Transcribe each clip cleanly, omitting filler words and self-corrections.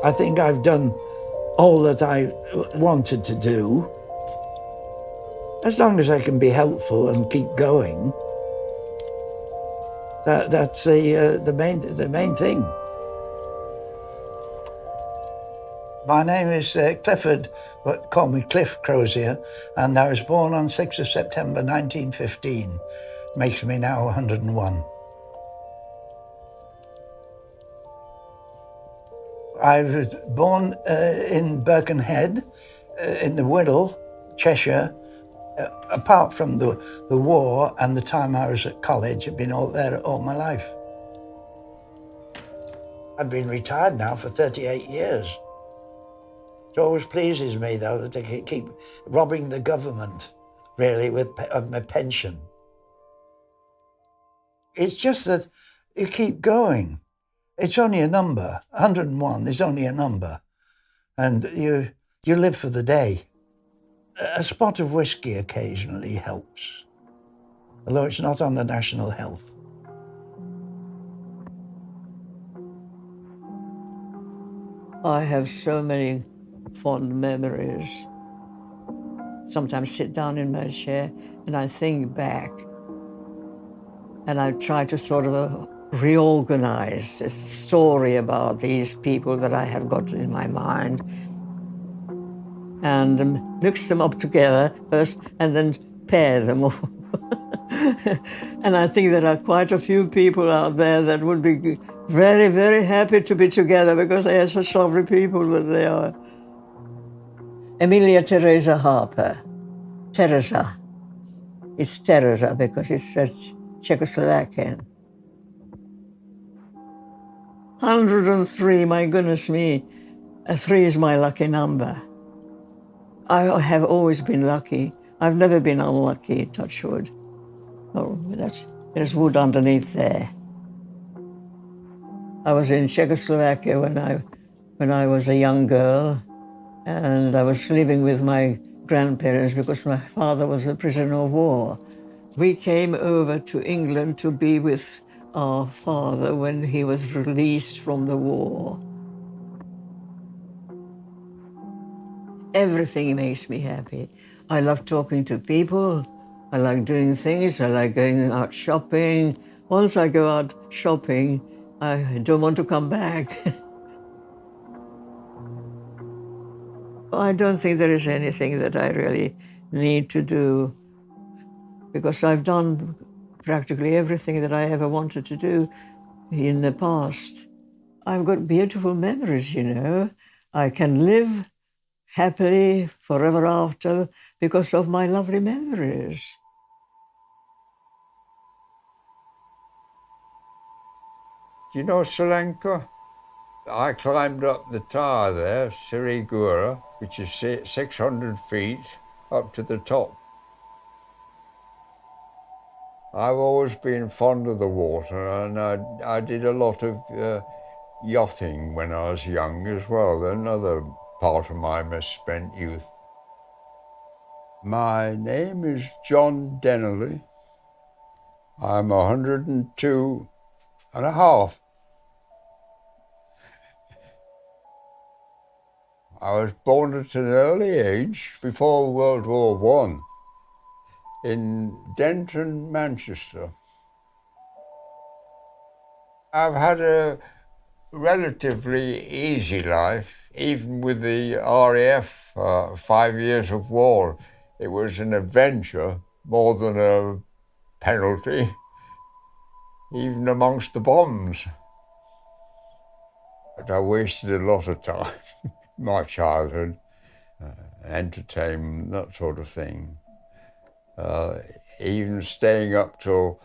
I think I've done all that I wanted to do. As long as I can be helpful and keep going, that's the main thing. My name is Clifford, but call me Cliff Crozier, and I was born on 6th of September 1915. Makes me now 101. I was born in Birkenhead, in the Wirral, Cheshire. Apart from the war and the time I was at college, I've been all there all my life. I've been retired now for 38 years. It always pleases me, though, that they keep robbing the government, really, of my pension. It's just that you keep going. It's only a number. 101 is only a number. And you live for the day. A spot of whiskey occasionally helps, although it's not on the national health. I have so many fond memories. Sometimes sit down in my chair and I think back, and I try to sort of reorganize this story about these people that I have got in my mind, and mix them up together first and then pair them all. And I think there are quite a few people out there that would be very, very happy to be together because they are such lovely people that they are. Emilia Teresa Harper. Teresa. It's Teresa because it's Czechoslovakian. 103, my goodness me. 3 is my lucky number. I have always been lucky. I've never been unlucky, touch wood. Oh, there's wood underneath there. I was in Czechoslovakia when I was a young girl, and I was living with my grandparents because my father was a prisoner of war. We came over to England to be with our father when he was released from the war. Everything makes me happy. I love talking to people. I like doing things. I like going out shopping. Once I go out shopping, I don't want to come back. I don't think there is anything that I really need to do because I've done practically everything that I ever wanted to do in the past. I've got beautiful memories, you know. I can live happily forever after because of my lovely memories. Do you know Sri Lanka? I climbed up the tower there, Sirigura, which is 600 feet up to the top. I've always been fond of the water, and I did a lot of yachting when I was young as well, another part of my misspent youth. My name is John Dennerley. I'm 102 and a half. I was born at an early age, before World War I, in Denton, Manchester. I've had a relatively easy life, even with the RAF 5 years of war. It was an adventure more than a penalty, even amongst the bombs. But I wasted a lot of time, my childhood, entertainment, that sort of thing. Even staying up till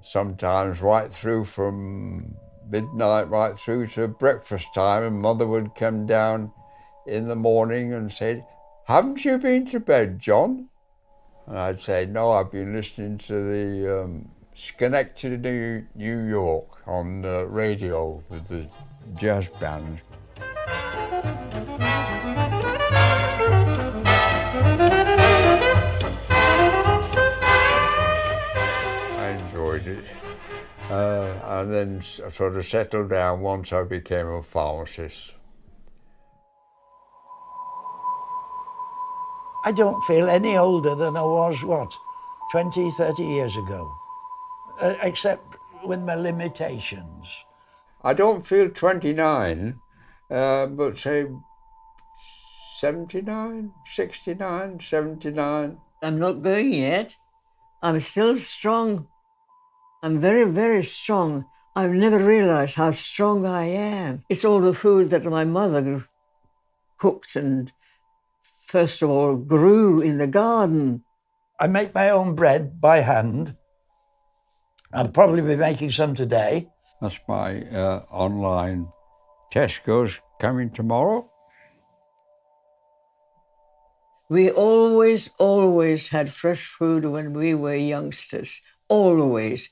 sometimes right through from midnight right through to breakfast time, and Mother would come down in the morning and say, "Haven't you been to bed, John?" And I'd say, "No, I've been listening to the Schenectady, New York on the radio with the jazz band." I enjoyed it. And then sort of settled down once I became a pharmacist. I don't feel any older than I was, what, 20, 30 years ago, except with my limitations. I don't feel 29, but say 79, 69, 79. I'm not going yet. I'm still strong. I'm very, very strong. I've never realized how strong I am. It's all the food that my mother cooked and, first of all, grew in the garden. I make my own bread by hand. I'll probably be making some today. That's my online. Tesco's coming tomorrow. We always had fresh food when we were youngsters. Always.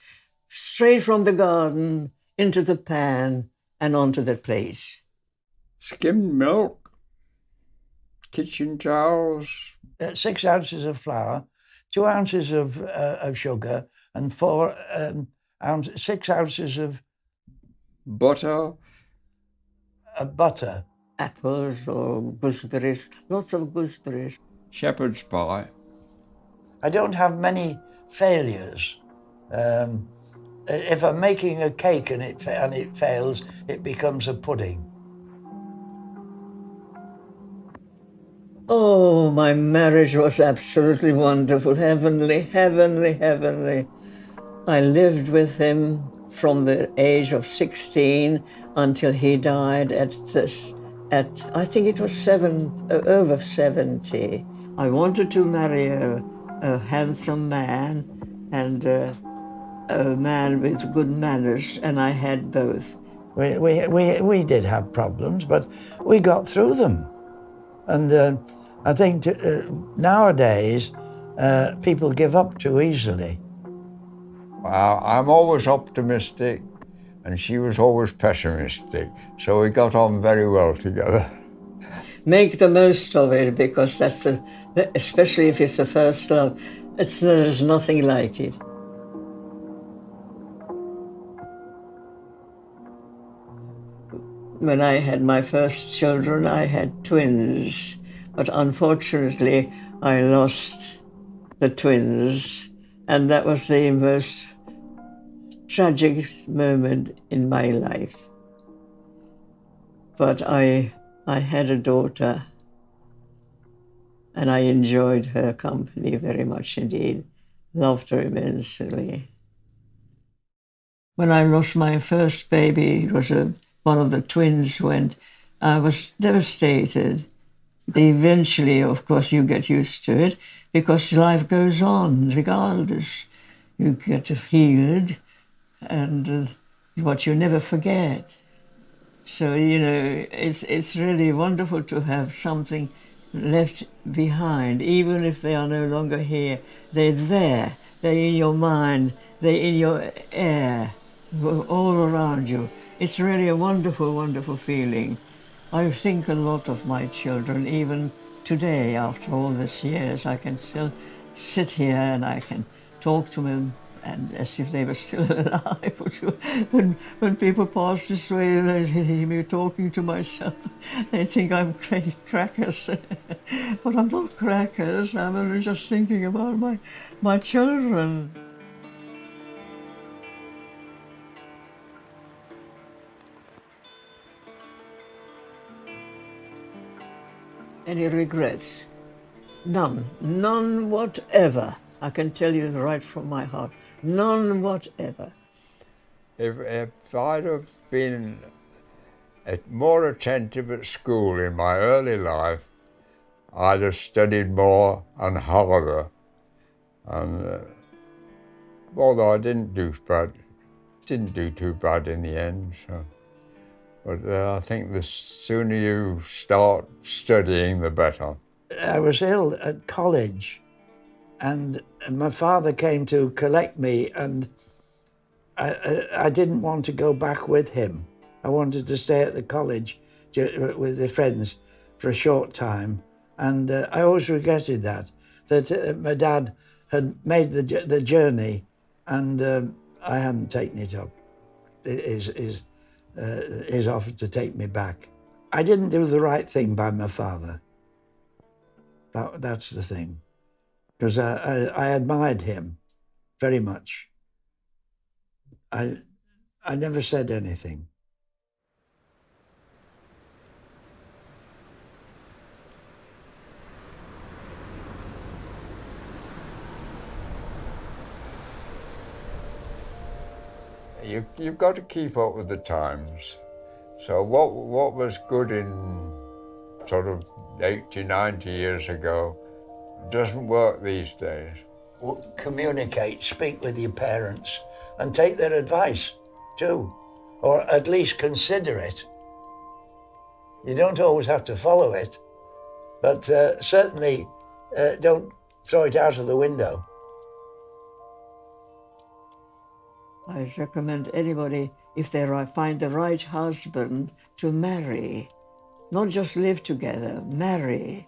Straight from the garden into the pan and onto the plate. Skimmed milk, kitchen towels. 6 ounces of flour, 2 ounces of sugar, and 6 ounces of Butter. Butter. Apples or gooseberries, lots of gooseberries. Shepherd's pie. I don't have many failures. If I'm making a cake and it fails, it becomes a pudding. Oh, my marriage was absolutely wonderful, heavenly, heavenly, heavenly. I lived with him from the age of 16 until he died at I think it was over 70. I wanted to marry a handsome man and a man with good manners, and I had both. We did have problems, but we got through them. And I think nowadays people give up too easily. I'm always optimistic, and she was always pessimistic, so we got on very well together. Make the most of it, because that's especially if it's the first love, there's nothing like it. When I had my first children, I had twins, but unfortunately I lost the twins, and that was the most tragic moment in my life. But I had a daughter, and I enjoyed her company very much indeed, loved her immensely. When I lost my first baby, it was one of the twins went, I was devastated. Eventually, of course, you get used to it because life goes on regardless. You get healed, and what you never forget. So, it's really wonderful to have something left behind, even if they are no longer here. They're there, they're in your mind, they're in your air, all around you. It's really a wonderful, wonderful feeling. I think a lot of my children, even today, after all these years. I can still sit here and I can talk to them and as if they were still alive. When people pass this way, they hear me talking to myself. They think I'm crackers. But I'm not crackers. I'm only just thinking about my children. Any regrets? None. None whatever. I can tell you right from my heart. None whatever. If I'd have been more attentive at school in my early life, I'd have studied more and harder. And although I didn't do too bad in the end. So. But I think the sooner you start studying, the better. I was ill at college, and my father came to collect me, and I didn't want to go back with him. I wanted to stay at the college with the friends for a short time, and I always regretted that my dad had made the journey, and I hadn't taken it up. His offer to take me back. I didn't do the right thing by my father. That's the thing. Because I admired him very much. I never said anything. You've got to keep up with the times. So what was good in sort of 80, 90 years ago doesn't work these days. Communicate, speak with your parents, and take their advice too, or at least consider it. You don't always have to follow it, but certainly don't throw it out of the window. I recommend anybody, if they find the right husband, to marry. Not just live together, marry.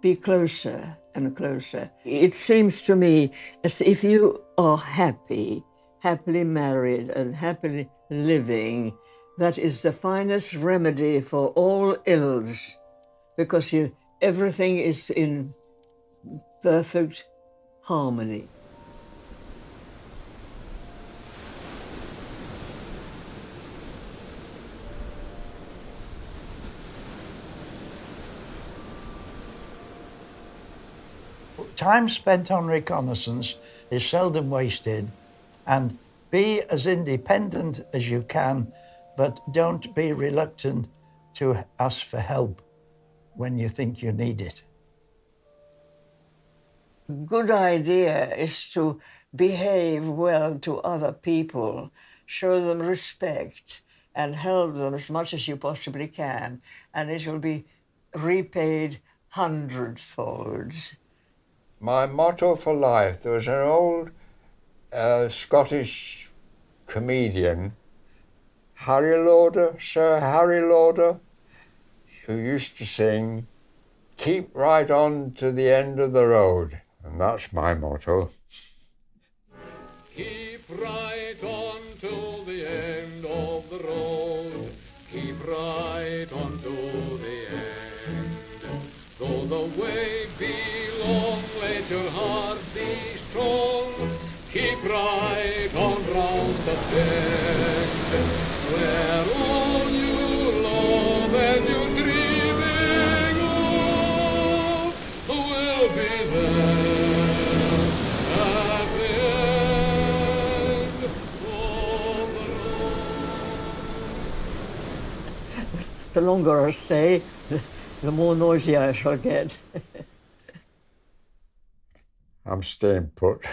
Be closer and closer. It seems to me as if you are happy, happily married and happily living, that is the finest remedy for all ills, because everything is in perfect harmony. Time spent on reconnaissance is seldom wasted, and be as independent as you can, but don't be reluctant to ask for help when you think you need it. Good idea is to behave well to other people, show them respect, and help them as much as you possibly can, and it will be repaid hundredfolds. My motto for life, there was an old Scottish comedian, Sir Harry Lauder, who used to sing, "Keep right on to the end of the road." And that's my motto. Keep right on till the end of the road. Keep right on to the end. Though the way be long, let your heart be strong. Keep right on round the bend. Where all you love and you dreaming of will be there at the end of the road. The longer I stay, the more noisy I shall get. I'm staying put.